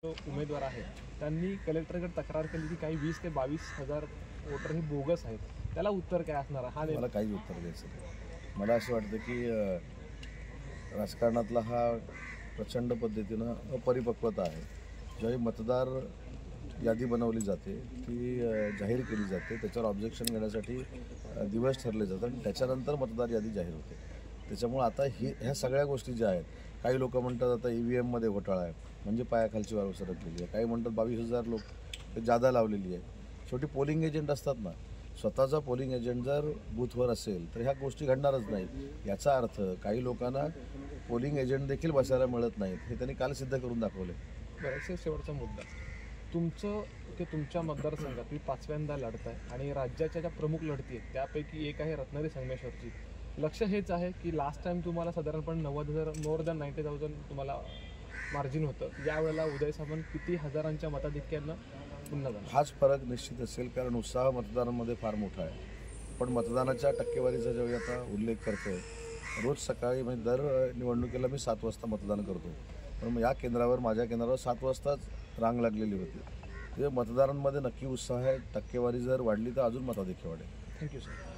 जो उमेदवार आहेत त्यांनी कलेक्टरकडे तक्रार केली की काही 20 ते 22,000 वोटर हे बोगस आहेत. त्याला उत्तर काय असणार हा? मला काहीच उत्तर द्यायचं नाही. मला असं वाटतं की राजकारणातला हा प्रचंड पद्धतीनं अपरिपक्वता आहे. ज्यावेळी मतदार यादी बनवली जाते ती जाहीर केली जाते, त्याच्यावर ऑब्जेक्शन घेण्यासाठी दिवस ठरले जातात आणि त्याच्यानंतर मतदार यादी जाहीर होते. त्याच्यामुळे आता ह्या सगळ्या गोष्टी ज्या आहेत, काही लोक म्हणतात आता EVMमध्ये घोटाळा आहे म्हणजे पायाखालची वाळू सरकलेली आहे, काही म्हणतात 22,000 लोक जादा लावलेली आहे. शेवटी पोलिंग एजंट असतात ना, स्वतःचा पोलिंग एजंट जर बूथवर असेल तर ह्या गोष्टी घडणारच नाहीत. याचा अर्थ काही लोकांना पोलिंग एजंट देखील बसायला मिळत नाहीत हे त्यांनी काल सिद्ध करून दाखवले. बरं, शेवटचा मुद्दा तुमच्या मतदारसंघात तुम्ही 5व्यांदा लढताय आणि राज्याच्या ज्या प्रमुख लढती आहेत त्यापैकी एक आहे रत्नागिरी संगमेश्वरची. लक्ष हेच आहे की लास्ट टाइम तुम्हाला साधारणपणे 90,000 मोर दॅन 90,000 तुम्हाला मार्जिन होतं. यावेळेला उदय सामंत किती हजारांच्या मताधिक्यानं पुन्हा जाणार? हाच फरक निश्चित असेल, कारण उत्साह मतदारांमध्ये फार मोठा आहे. पण मतदानाच्या टक्केवारीचा ज्यावेळी आता उल्लेख करतोय, रोज सकाळी म्हणजे दर निवडणुकीला मी 7 वाजता मतदान करतो. पण या केंद्रावर, माझ्या केंद्रावर 7 वाजताच रांग लागलेली होती. ते मतदारांमध्ये नक्की उत्साह आहे. टक्केवारी जर वाढली तर अजून मताधिक्य वाढेल. Thank you sir.